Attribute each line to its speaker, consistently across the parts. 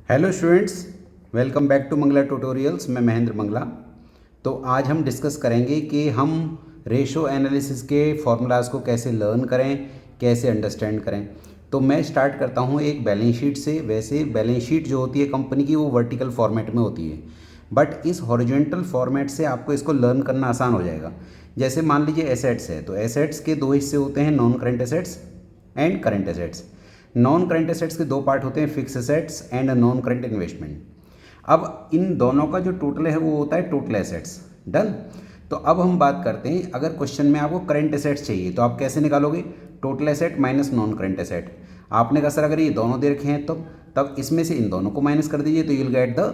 Speaker 1: Hello students, welcome back to Mangla tutorials. मैं महेंद्र मंगला। तो आज हम डिस्कस करेंगे कि हम रेशो एनालिसिस के फॉर्मूलाज़ को कैसे लर्न करें, कैसे अंडरस्टैंड करें। तो मैं स्टार्ट करता हूँ एक बैलेंस शीट से। वैसे बैलेंस शीट जो होती है कंपनी की, वो वर्टिकल फॉर्मेट में होती है, बट इस हॉरिजॉन्टल फॉर्मेट से आपको इसको लर्न करना आसान हो जाएगा। जैसे मान लीजिए एसेट्स है, तो एसेट्स के दो हिस्से होते हैं, non current assets and current assets. Non current assets के दो पार्ट होते हैं, fix assets and non current investment. अब इन दोनों का जो टोटल है वो होता है टोटल एसेट्स। डन। तो अब हम बात करते हैं, अगर क्वेश्चन में आपको करेंट एसेट्स चाहिए तो आप कैसे निकालोगे? Total asset minus non current asset. आपने कहा सर अगर ये दोनों दे रखे हैं तब इसमें से इन दोनों को माइनस कर दीजिए तो you will get the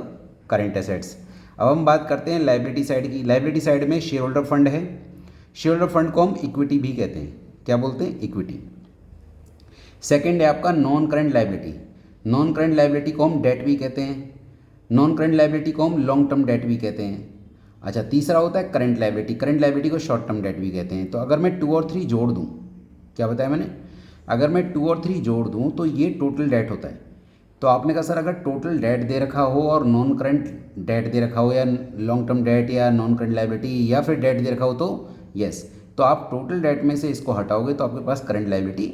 Speaker 1: current assets. अब हम बात करते हैं लाइबिलिटी साइड की। लाइबिलिटी साइड में शेयर होल्डर फंड है। शेयर होल्डर फंड को हम इक्विटी भी कहते हैं। क्या बोलते हैं? इक्विटी। सेकेंड है आपका non current liability. Non current liability को हम डेट भी कहते हैं। नॉन करेंट लाइबिलिटी को हम लॉन्ग टर्म डेट भी कहते हैं। अच्छा, तीसरा होता है करेंट लाइबिलिटी। करेंट लाइबिलिटी को शॉर्ट टर्म डेट भी कहते हैं। तो अगर मैं 2 और 3 जोड़ दूँ, क्या बताया मैंने? अगर मैं 2 और 3 जोड़ दूँ तो ये टोटल डेट होता है। तो आपने कहा सर अगर टोटल डेट दे रखा हो और नॉन करेंट डेट दे रखा हो, या लॉन्ग टर्म डेट या नॉन करेंट लाइबिलिटी या फिर डेट दे रखा हो, तो यस, तो आप टोटल डेट में से इसको हटाओगे तो आपके पास करेंट लाइबिलिटी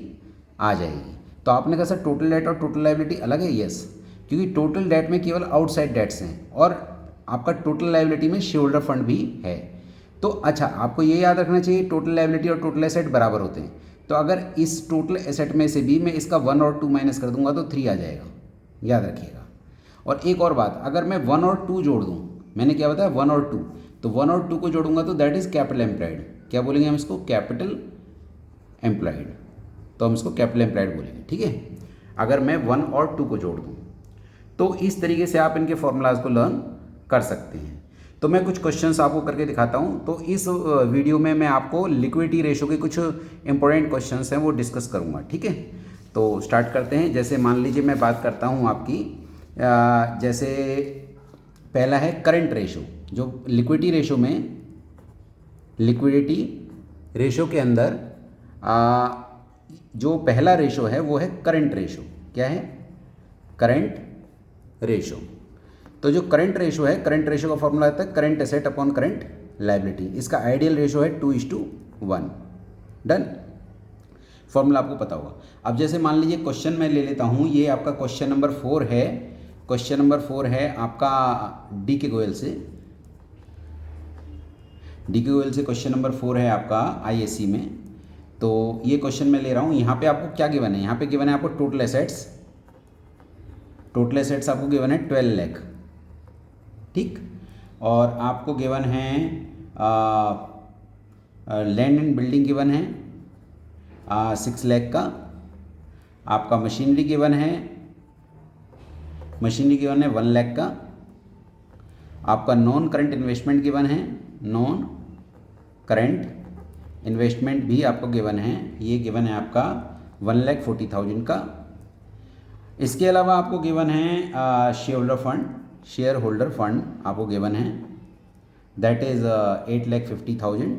Speaker 1: आ जाएगी। तो आपने कहा सर टोटल डेट और टोटल लाइबिलिटी अलग है? यस, क्योंकि टोटल डेट में केवल आउटसाइड डेट्स हैं और आपका टोटल लाइबिलिटी में शेयर होल्डर फंड भी है। तो अच्छा, आपको ये याद रखना चाहिए टोटल लाइबिलिटी और टोटल एसेट बराबर होते हैं। तो अगर इस टोटल एसेट में से भी मैं इसका 1 और 2 माइनस कर दूंगा तो 3 आ जाएगा, याद रखिएगा। और एक और बात, अगर मैं 1 और 2 जोड़ दूँ, मैंने क्या बताया 1 और 2, तो 1 और 2 को जोड़ूंगा तो दैट इज़ कैपिटल एम्प्लॉयड। क्या बोलेंगे हम इसको? Capital employed. तो हम इसको कैपिटल एम्प्लॉयड बोलेंगे, ठीक है, अगर मैं 1 और 2 को जोड़ दूँ। तो इस तरीके से आप इनके फॉर्मूलाज को लर्न कर सकते हैं। तो मैं कुछ क्वेश्चंस आपको करके दिखाता हूँ। तो इस वीडियो में मैं आपको लिक्विडिटी रेशो के कुछ इंपॉर्टेंट क्वेश्चंस हैं वो डिस्कस करूँगा, ठीक है। तो स्टार्ट करते हैं। जैसे मान लीजिए मैं बात करता हूँ आपकी, जैसे पहला है करंट रेशो। जो लिक्विडिटी रेशो में, लिक्विडिटी रेशो के अंदर जो पहला रेशो है वो है करंट रेशो। क्या है? Current ratio. तो जो करंट रेशो है, करंट रेशो का फॉर्मूला आता है current asset upon current liability. इसका आइडियल रेशो है 2:1। डन। फॉर्मूला आपको पता होगा। अब जैसे मान लीजिए क्वेश्चन मैं ले लेता हूँ, ये आपका क्वेश्चन नंबर 4 है। क्वेश्चन नंबर 4 है आपका डी के गोयल से। डी के गोयल से क्वेश्चन नंबर 4 है आपका आईएससी में। तो ये क्वेश्चन मैं ले रहा हूँ। यहाँ पे आपको क्या गिवन है? यहाँ पे गिवन है आपको टोटल एसेट्स। टोटल एसेट्स आपको गिवन है 12 लाख, ठीक। और आपको गिवन है लैंड एंड बिल्डिंग गिवन है 6 लाख का। आपका मशीनरी गिवन है, मशीनरी गिवन है 1 लाख का। आपका नॉन करंट इन्वेस्टमेंट गिवन है, नॉन करंट इन्वेस्टमेंट भी आपको गिवन है, ये गिवन है आपका 1,40,000 का। इसके अलावा आपको गिवन है share holder fund. Share holder fund आपको गिवन है, दैट इज़ 8,50,000।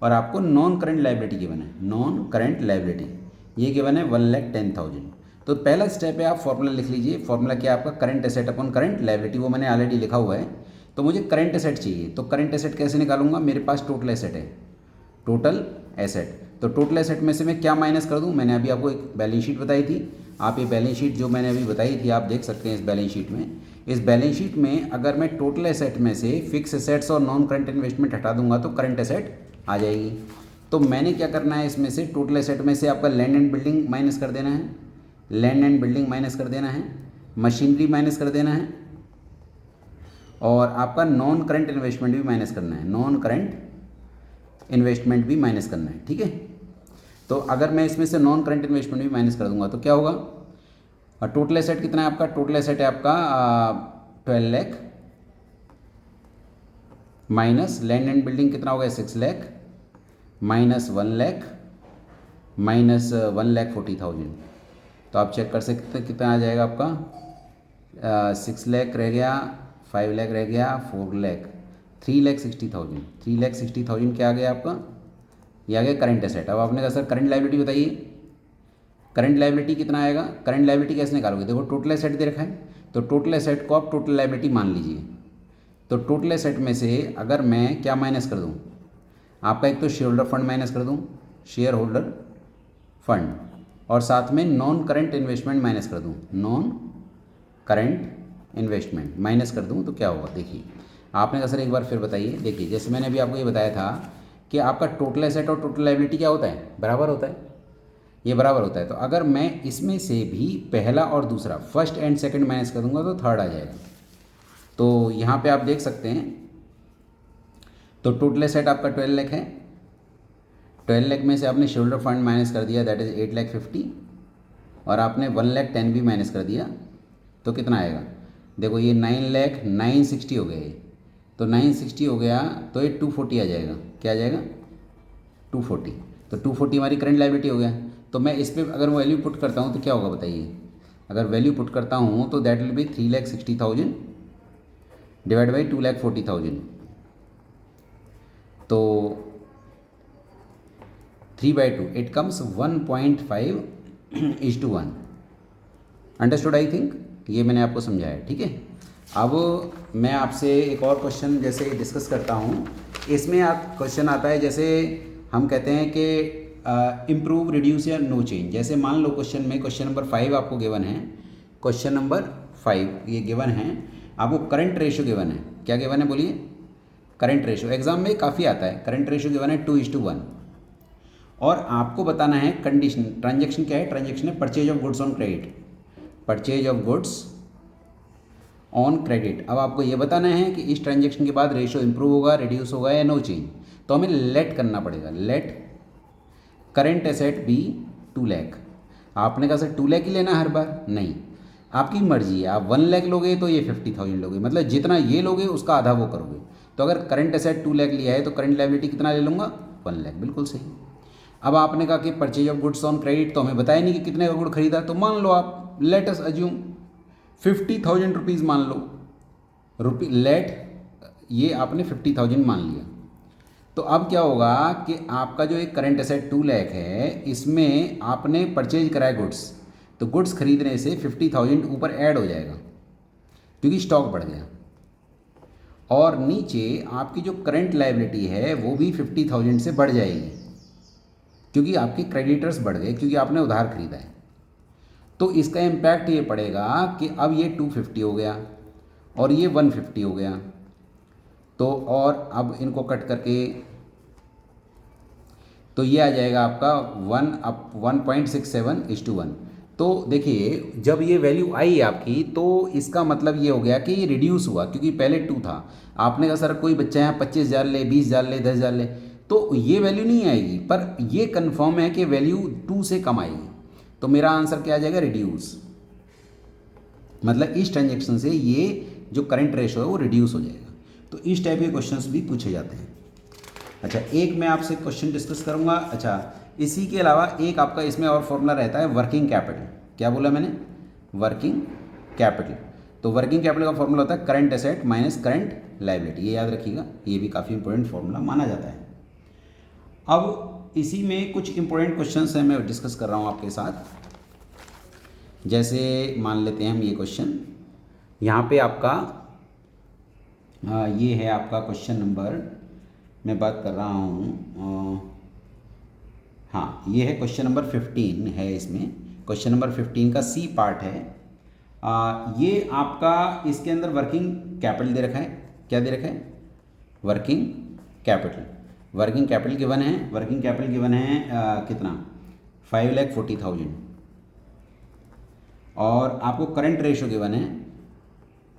Speaker 1: और आपको नॉन करंट लाइबिलिटी गिवन है, नॉन करंट लाइबिलिटी, ये गिवन है 1,10,000। तो पहला स्टेप है, आप फॉर्मूला लिख लीजिए। फॉर्मूला क्या है आपका? Current asset upon current liability. वो मैंने ऑलरेडी लिखा हुआ है। तो मुझे करंट एसेट चाहिए, तो करंट एसेट कैसे निकालूंगा? मेरे पास टोटल एसेट है, टोटल एसेट। तो टोटल एसेट में से मैं क्या माइनस कर दूं? मैंने अभी आपको एक बैलेंस शीट बताई थी। आप ये बैलेंस शीट जो मैंने अभी बताई थी आप देख सकते हैं इस बैलेंस शीट में। इस बैलेंस शीट में अगर मैं टोटल एसेट में से फिक्स एसेट्स और नॉन करंट इन्वेस्टमेंट हटा दूंगा तो करंट एसेट आ जाएगी। तो मैंने क्या करना है, इसमें से टोटल एसेट में से आपका लैंड एंड बिल्डिंग माइनस कर देना है, लैंड एंड बिल्डिंग माइनस कर देना है, मशीनरी माइनस कर देना है, और आपका नॉन करंट इन्वेस्टमेंट भी माइनस करना है, नॉन करंट इन्वेस्टमेंट भी माइनस करना है, ठीक है। तो अगर मैं इसमें से नॉन करंट इन्वेस्टमेंट भी माइनस कर दूंगा तो क्या होगा? और टोटल एसेट कितना है आपका? टोटल एसेट है आपका 12 lakh, minus land and building कितना हो गया? 6 लाख, माइनस 1 लाख, माइनस 1,40,000। तो आप चेक कर सकते हैं कितना आ जाएगा आपका। 6 लाख रह गया, 5 लाख रह गया, 4 लाख, 3,60,000। 3,60,000 क्या आ गया आपका? ये आ गया करंट एसेट। अब आपने कहा सर करंट लाइबिलिटी बताइए, करंट लाइबिलिटी कितना आएगा? करंट लाइबिलिटी कैसे निकालोगे? देखो टोटल एसेट दे रखा है, तो टोटल एसेट को आप टोटल लायबिलिटी मान लीजिए। तो टोटल एसेट में से अगर मैं क्या माइनस कर दूँ, आपका एक तो शेयर होल्डर फंड माइनस कर दूँ, शेयर होल्डर फंड, और साथ में नॉन करंट इन्वेस्टमेंट माइनस कर दूँ, नॉन करंट इन्वेस्टमेंट माइनस कर दूँ, तो क्या होगा देखिए। आपने कहा सर एक बार फिर बताइए। देखिए जैसे मैंने अभी आपको ये बताया था कि आपका टोटल एसेट और टोटल लायबिलिटी क्या होता है, बराबर होता है, ये बराबर होता है। तो अगर मैं इसमें से भी पहला और दूसरा, फर्स्ट एंड सेकंड माइनस कर दूंगा तो थर्ड आ जाएगा। तो यहाँ पे आप देख सकते हैं, तो टोटल एसेट आपका 12 लाख है, 12 लाख में से आपने शेयर होल्डर फंड माइनस कर दिया, दैट इज़ 8,50,000, और आपने 1,10,000 भी माइनस कर दिया, तो कितना आएगा देखो, ये 9,09,60 हो गए। तो 960 हो गया तो ये 240 आ जाएगा। क्या आ जाएगा, 240। तो 240 हमारी करंट लायबिलिटी हो गया। तो मैं इस पर अगर वैल्यू पुट करता हूँ तो क्या होगा बताइए। अगर वैल्यू पुट करता हूँ तो that will be 3,60,000 divide by 2,40,000, तो 3/2 it comes 1.5:1। Understood I think, ये मैंने आपको समझाया, ठीक है। अब मैं आपसे एक और क्वेश्चन जैसे डिस्कस करता हूँ। इसमें आप क्वेश्चन आता है, जैसे हम कहते हैं कि इम्प्रूव, रिड्यूस या नो चेंज। जैसे मान लो क्वेश्चन में क्वेश्चन नंबर 5 आपको गिवन है, क्वेश्चन नंबर 5 ये गिवन है आपको, करंट रेशो गिवन है। क्या गिवन है बोलिए, करंट रेशो। एग्जाम में काफ़ी आता है, करंट रेशो गिवन है 2:1, और आपको बताना है कंडीशन। ट्रांजेक्शन क्या है, ट्रांजेक्शन है purchase of goods on credit, purchase of goods on credit. अब आपको ये बताना है कि इस ट्रांजेक्शन के बाद रेशो इंप्रूव होगा, रिड्यूस होगा या नो चेंज। तो हमें लेट करना पड़ेगा, let current asset be 2 lakh. आपने कहा सर 2 लाख ही लेना हर बार, नहीं, आपकी मर्जी है। आप 1 लाख लोगे तो ये 50,000 लोगे, मतलब जितना ये लोगे उसका आधा वो करोगे। तो अगर करंट एसेट 2 लाख लिया है तो करंट लायबिलिटी कितना ले लूँगा, 1 लाख, बिल्कुल सही। अब आपने कहा कि purchase of goods on credit, तो हमें बताया नहीं कि कितने का गुड खरीदा। तो मान लो आप, लेट अस अज्यूम 50,000 रुपीज़ मान लो, लेट ये आपने 50,000 मान लिया। तो अब क्या होगा कि आपका जो एक करंट एसेट 2 लाख है, इसमें आपने परचेज कराया गुड्स, तो गुड्स खरीदने से 50,000 ऊपर ऐड हो जाएगा क्योंकि स्टॉक बढ़ गया, और नीचे आपकी जो करंट लायबिलिटी है वो भी 50,000 से बढ़ जाएगी क्योंकि आपके क्रेडिटर्स बढ़ गए, क्योंकि आपने उधार खरीदा है। तो इसका इम्पैक्ट ये पड़ेगा कि अब ये 250 हो गया और ये 150 हो गया। तो और अब इनको कट करके तो ये आ जाएगा आपका 1.67:1। तो देखिए जब ये वैल्यू आई आपकी, तो इसका मतलब ये हो गया कि ये रिड्यूस हुआ, क्योंकि पहले 2 था। आपने कहा सर कोई बच्चा यहाँ 25,000 ले, 20,000 ले, 10,000 ले, तो ये वैल्यू नहीं आएगी, पर ये कंफर्म है कि वैल्यू 2 से कम आएगी। तो मेरा आंसर क्या आ जाएगा, रिड्यूस। मतलब इस ट्रांजेक्शन से ये जो करंट रेशो है वो रिड्यूस हो जाएगा। तो इस टाइप के क्वेश्चंस भी पूछे जाते हैं। अच्छा, एक मैं आपसे क्वेश्चन डिस्कस करूंगा। अच्छा, इसी के अलावा एक आपका इसमें और फॉर्मूला रहता है वर्किंग कैपिटल। क्या बोला मैंने, वर्किंग कैपिटल। तो वर्किंग कैपिटल का फॉर्मूला होता है current asset minus current liability. ये याद रखिएगा, ये भी काफ़ी इंपॉर्टेंट फॉर्मूला माना जाता है। अब इसी में कुछ इंपॉर्टेंट क्वेश्चंस हैं, मैं डिस्कस कर रहा हूँ आपके साथ। जैसे मान लेते हैं हम ये क्वेश्चन, यहाँ पे आपका ये है आपका क्वेश्चन नंबर, मैं बात कर रहा हूँ, हाँ ये है क्वेश्चन नंबर 15 है। इसमें क्वेश्चन नंबर 15 का सी पार्ट है। ये आपका इसके अंदर वर्किंग कैपिटल दे रखा है। क्या दे रखा है, working capital. Working capital given है, वर्किंग कैपिटल गिवन है कितना, 5,40,000, और आपको करंट रेशो गिवन है,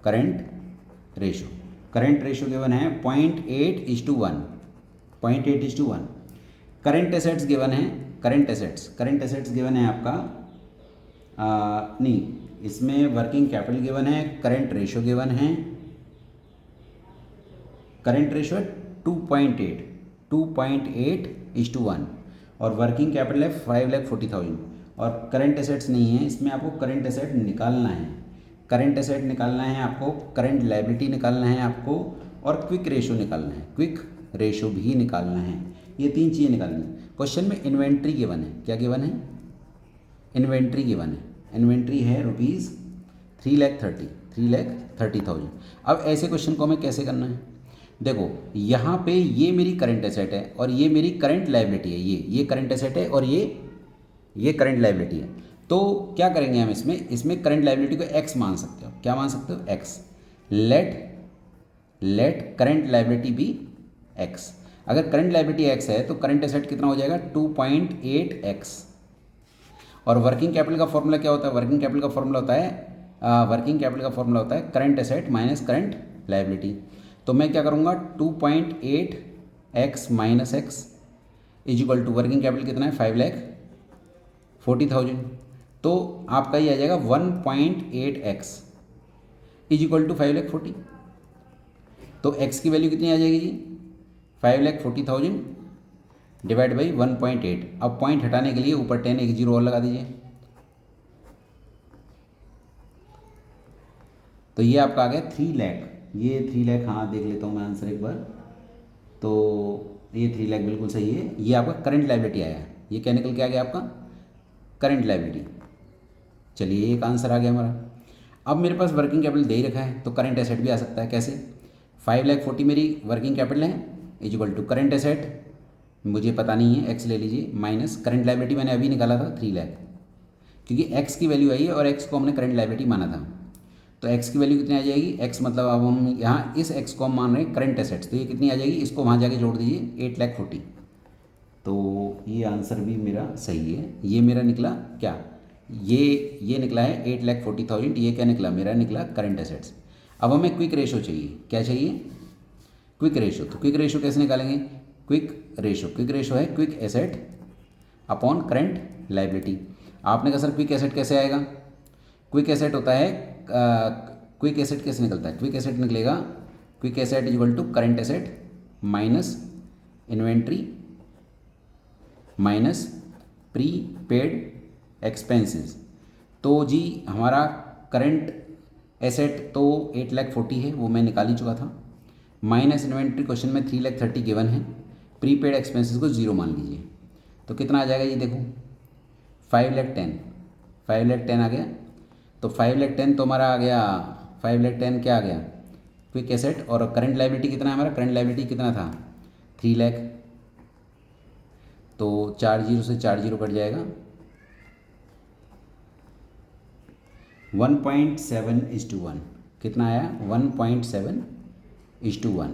Speaker 1: करंट रेशो गिवन है 0.8:1, 0.8:1। करंट एसेट्स गिवन है, करंट एसेट्स गिवन है आपका नहीं, इसमें वर्किंग कैपिटल गिवन है, करंट रेशो गिवन है, करंट रेशो है 2.8:1, और वर्किंग कैपिटल है 5,40,000, और करंट एसेट्स नहीं है इसमें। आपको करंट एसेट निकालना है, करंट एसेट निकालना है आपको, करंट लायबिलिटी निकालना है आपको, और क्विक रेशो निकालना है, क्विक रेशो भी निकालना है। ये 3 चीज़ें निकालनी है। क्वेश्चन में इन्वेंट्री गिवन है। क्या गिवन है, इन्वेंट्री गिवन है। इन्वेंट्री है ₹3,30,000, 3,30,000। अब ऐसे क्वेश्चन को हमें कैसे करना है? देखो यहाँ पे ये मेरी करंट एसेट है और ये मेरी करंट लायबिलिटी है, ये करंट एसेट है और ये करंट लायबिलिटी है। तो क्या करेंगे हम इसमें करंट लायबिलिटी को एक्स मान सकते हो। क्या मान सकते हो? X. Let current liability be X. अगर करंट लायबिलिटी एक्स है तो करंट एसेट कितना हो जाएगा? 2.8x। और वर्किंग कैपिटल का फॉर्मूला क्या होता है? वर्किंग कैपिटल का फॉर्मूला होता है current asset minus current liability. तो मैं क्या करूँगा? 2.8x minus X is equal to working capital कितना है? 5,40,000। तो आपका ये आ जाएगा 1.8x इज इक्वल टू 5,40,000। तो x की वैल्यू कितनी आ जाएगी जी? 5,40,000 डिवाइड बाई 1.8। अब पॉइंट हटाने के लिए ऊपर 10 एक जीरो और लगा दीजिए। तो ये आपका आ गया 3 लाख। ये 3 लाख, हाँ देख लेता हूँ मैं आंसर एक बार। तो ये 3 लाख बिल्कुल सही है। ये आपका करंट लायबिलिटी आया है। ये क्या निकल के आ गया आपका? Current liability. चलिए एक आंसर आ गया हमारा। अब मेरे पास वर्किंग कैपिटल दे ही रखा है तो करंट एसेट भी आ सकता है। कैसे? 5,40,000 मेरी वर्किंग कैपिटल है is equal to current asset, मुझे पता नहीं है, एक्स ले लीजिए, माइनस करंट लायबिलिटी मैंने अभी निकाला था 3 लाख, क्योंकि एक्स की वैल्यू आई है और एक्स को हमने करंट लायबिलिटी माना था। तो एक्स की वैल्यू कितनी आ जाएगी? एक्स मतलब अब हम यहाँ इस एक्स को हम मान रहे हैं करंट एसेट्स, तो ये कितनी आ जाएगी? इसको वहाँ जाके जोड़ दीजिए 8,40,000। तो ये आंसर भी मेरा सही है। ये मेरा निकला क्या? ये निकला है 8,40,000। ये क्या निकला? मेरा निकला करंट एसेट्स। अब हमें क्विक रेशो चाहिए। क्या चाहिए? Quick ratio. तो क्विक रेशो कैसे निकालेंगे? क्विक रेशो है quick asset upon current liability. आपने कहा सर क्विक एसेट कैसे आएगा? क्विक एसेट होता है, क्विक एसेट कैसे निकलता है? क्विक एसेट निकलेगा, quick asset is equal to current asset minus inventory minus prepaid expenses. तो जी हमारा करंट एसेट तो 8,40,000 है, वो मैं निकाल ही चुका था, माइनस इन्वेंट्री क्वेश्चन में 3,30,000 गिवन है, प्री पेड एक्सपेंसेस को 0 मान लीजिए। तो कितना आ जाएगा? ये देखो 5,10,000 आ गया। तो 5,10,000 तो हमारा आ गया, 5,10,000 क्या आ गया? Quick asset. और करंट लायबिलिटी कितना है हमारा? करंट लायबिलिटी कितना था? 3 लाख। तो 4 जीरो से 4 जीरो कट जाएगा, 1.7:1। कितना आया? 1.7:1।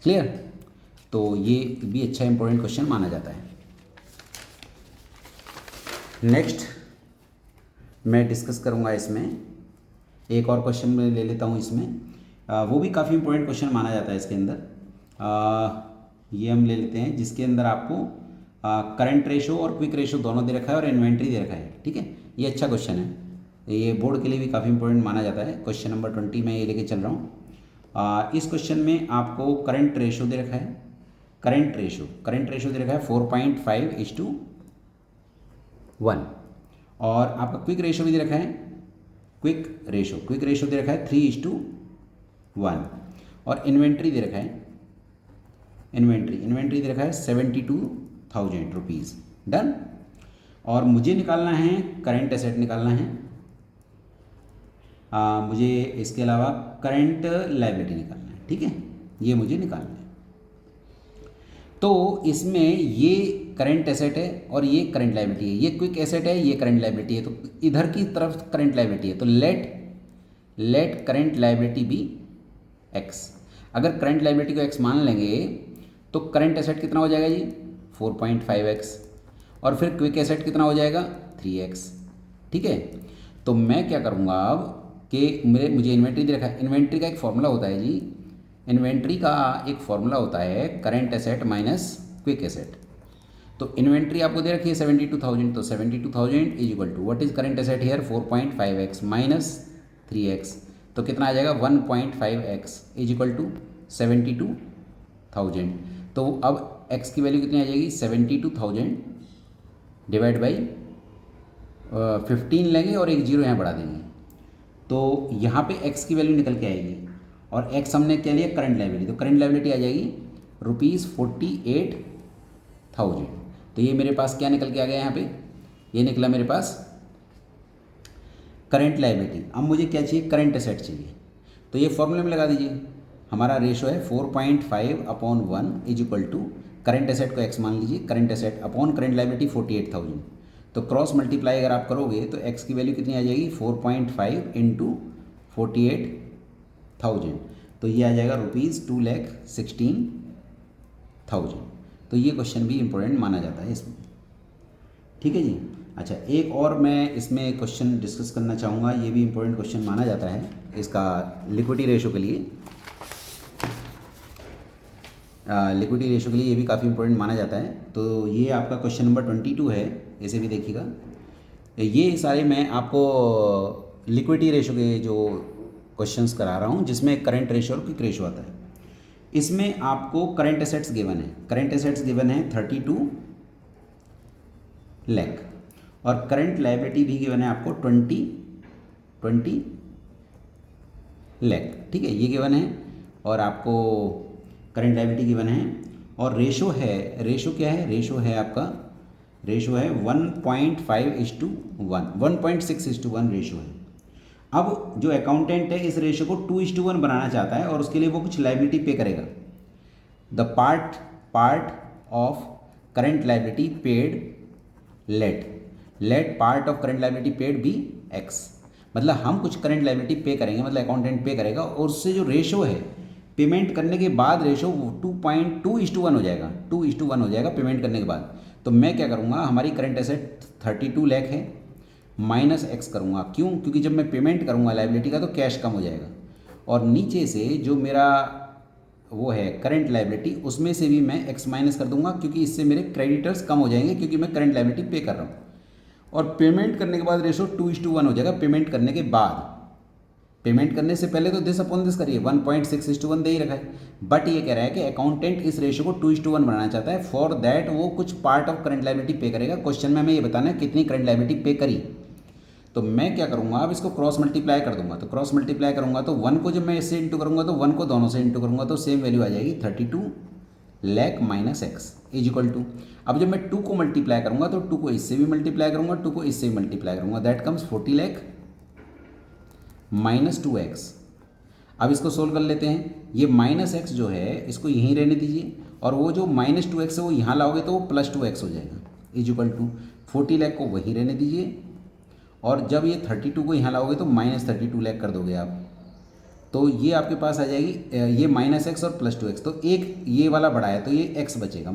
Speaker 1: क्लियर? तो ये भी अच्छा इंपॉर्टेंट क्वेश्चन माना जाता है। नेक्स्ट मैं डिस्कस करूँगा इसमें एक और क्वेश्चन मैं ले लेता हूँ इसमें, वो भी काफ़ी इंपॉर्टेंट क्वेश्चन माना जाता है इसके अंदर। ये हम ले लेते हैं जिसके अंदर आपको करंट रेशो और क्विक रेशो दोनों दे रखा है और इन्वेंट्री दे रखा है। ठीक है, ये अच्छा क्वेश्चन है, ये बोर्ड के लिए भी काफ़ी इंपॉर्टेंट माना जाता है। क्वेश्चन नंबर 20 में ये लेके चल रहा हूँ। इस क्वेश्चन में आपको करंट रेशो दे रखा है, करंट रेशो दे रखा है 4.5:1 और आपका क्विक रेशो भी दे रखा है, क्विक रेशो दे रखा है 3:1 और इन्वेंट्री दे रखा है, इन्वेंट्री दे रखा है 72,000 रुपीज़। डन। और मुझे निकालना है करंट एसेट निकालना है, मुझे इसके अलावा करंट लायबिलिटी निकालना है। ठीक है, ये मुझे निकालना है। तो इसमें ये करंट एसेट है और ये करंट लायबिलिटी है, ये क्विक एसेट है, ये करंट लायबिलिटी है, तो इधर की तरफ करंट लायबिलिटी है, तो let current liability be X. अगर करंट लायबिलिटी को एक्स मान लेंगे तो करंट एसेट कितना हो जाएगा जी? 4.5x और फिर क्विक एसेट कितना हो जाएगा? 3x। ठीक है, तो मैं क्या करूँगा अब कि मुझे इन्वेंट्री दे रखा है, इन्वेंट्री का एक फॉर्मूला होता है जी, इन्वेंट्री का एक फॉर्मूला होता है current asset minus quick asset. तो इन्वेंट्री आपको दे रखी है 72,000, तो 72,000 is equal to what is current asset here? 4.5x minus 3x, तो कितना आ जाएगा? 1.5x is equal to 72,000। तो अब x की वैल्यू कितनी आ जाएगी? 72,000 डिवाइड बाई 15 लेंगे और एक जीरो यहाँ बढ़ा देंगे, तो यहाँ पे x की वैल्यू निकल के आएगी और x हमने क्या लिया? करंट लायबिलिटी, तो करंट लायबिलिटी आ जाएगी ₹48,000। तो ये मेरे पास क्या निकल के आ गया यहाँ पे? ये निकला मेरे पास करंट लायबिलिटी, अब मुझे क्या चाहिए, करंट एसेट चाहिए। तो ये फॉर्मूले में लगा दीजिए, हमारा रेशो है 4.5/1 is equal to current asset को एक्स मान लीजिए, current asset upon current liability 48,000। तो क्रॉस मल्टीप्लाई अगर आप करोगे तो एक्स की वैल्यू कितनी आ जाएगी, 4.5 इंटू 48,000, तो ये आ जाएगा ₹2,16,000। तो ये क्वेश्चन भी इम्पोर्टेंट माना जाता है इसमें, ठीक है जी। अच्छा, एक और मैं इसमें क्वेश्चन डिस्कस करना चाहूँगा, ये भी इम्पोर्टेंट क्वेश्चन माना जाता है इसका लिक्विडिटी रेशो के लिए। लिक्विडिटी रेशो के लिए ये भी काफ़ी इंपॉर्टेंट माना जाता है। तो ये आपका क्वेश्चन नंबर 22 है, इसे भी देखिएगा। ये सारे मैं आपको लिक्विडिटी रेशो के जो क्वेश्चंस करा रहा हूँ, जिसमें करंट रेशो और क्विक रेशो आता है। इसमें आपको करंट एसेट्स गिवन है, करंट एसेट्स गिवन है 32 लाख, और करंट लायबिलिटी भी गिवन है आपको 20 लाख, ठीक है, ये गिवन है। और आपको करंट लायबिलिटी गिवन है, और रेशो है, रेशो क्या है, रेशो है आपका, रेशो है 1.5:1, 1.6:1 रेशो है। अब जो अकाउंटेंट है इस रेशो को 2:1 बनाना चाहता है, और उसके लिए वो कुछ लायबिलिटी पे करेगा। The part of current liability paid let part of current liability paid be X, मतलब हम कुछ करंट लायबिलिटी पे करेंगे, मतलब अकाउंटेंट पे करेगा, और उससे जो रेशो है पेमेंट करने के बाद रेशो 2.2:1 हो जाएगा, 2:1 हो जाएगा पेमेंट करने के बाद। तो मैं क्या करूँगा, हमारी करंट एसेट 32 लाख है, माइनस एक्स करूँगा, क्यों, क्योंकि जब मैं पेमेंट करूँगा लायबिलिटी का तो कैश कम हो जाएगा, और नीचे से जो मेरा वो है करंट लायबिलिटी, उसमें से भी मैं एक्स माइनस कर दूंगा, क्योंकि इससे मेरे क्रेडिटर्स कम हो जाएंगे, क्योंकि मैं करंट लायबिलिटी पे कर रहा हूँ। और पेमेंट करने के बाद रेशो 2:1 हो जाएगा पेमेंट करने के बाद। पेमेंट करने से पहले तो दिस अपॉन दिस करिए, 1.6:1 दे ही रखा है, बट ये कह रहा है कि अकाउंटेंट इस रेशो को 2:1 बनाना चाहता है, फॉर दैट वो कुछ पार्ट ऑफ करंट लायबिलिटी पे करेगा। क्वेश्चन में हमें ये बताना है कितनी करंट लायबिलिटी पे करी। तो मैं क्या करूँगा, अब इसको क्रॉस मल्टीप्लाई कर दूंगा। तो क्रॉस मल्टीप्लाई करूँगा तो 1 को जब मैं इससे इंटू करूँगा तो 1 को दोनों से इंटू करूँगा तो सेम वैल्यू आ जाएगी 32 lakh minus X is equal to. अब जब मैं 2 को मल्टीप्लाई करूँगा तो 2 को इससे भी मल्टीप्लाई करूँगा, 2 को इससे भी मल्टीप्लाई करूँगा, that comes 40 lakh minus 2x। अब इसको सोल्व कर लेते हैं। ये माइनस एक्स जो है इसको यहीं रहने दीजिए, और वो जो माइनस 2x है वो यहाँ लाओगे तो वो प्लस 2x हो जाएगा, इज इक्वल टू 40 लाख को वहीं रहने दीजिए, और जब ये 32 को यहाँ लाओगे तो माइनस 32 लाख कर दोगे आप, तो ये आपके पास आ जाएगी ये माइनस एक्स और प्लस 2x। तो एक ये वाला बढ़ा है तो ये x बचेगा।